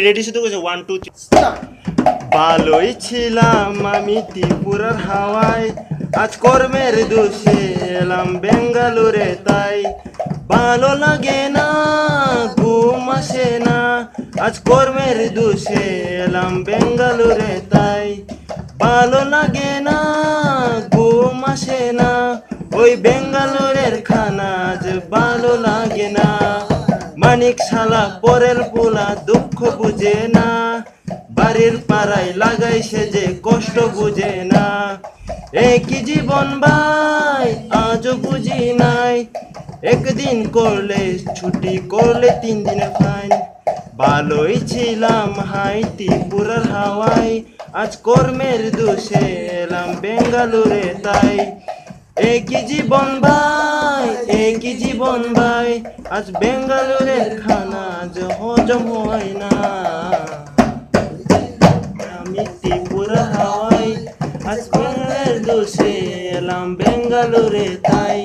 Ready শুধু কইছে 1 2 3 ভালোই ছিলাম আমি ত্রিপুরার হাওয়ায়, আজ কর্মের দোষে এলাম বেঙ্গালুরে তাই। ভালো লাগে না, ঘুম আসে না, আজ কর্মের দোষে এলাম বেঙ্গালুরে তাই। ভালো লাগে না, ঘুম আসে না, ওই বেঙ্গালুরের খানা আজ ভালো লাগে না। মানিক শালা পরের পোলা দুঃখ বুঝে না, বাড়ির পাড়ায় লাগাইছে যে কষ্ট বুঝে না। একই জীবন ভাই আজও বুঝি নাই, একদিন করলে ছুটি করলে 3 দিনের ফাইন। ভালোই ছিলাম হাই ত্রিপুরার হাওয়ায়, আজ কর্মের দোষে এলাম বেঙ্গালুরে তাই। একই জীবন ভাই একই জীবন ভাই, আজ বেঙ্গালুরের খানা আজ হজম হয় না। আমি ত্রিপুরা হাওয়াই, আজ কর্মের দোষে এলাম বেঙ্গালুরে তাই।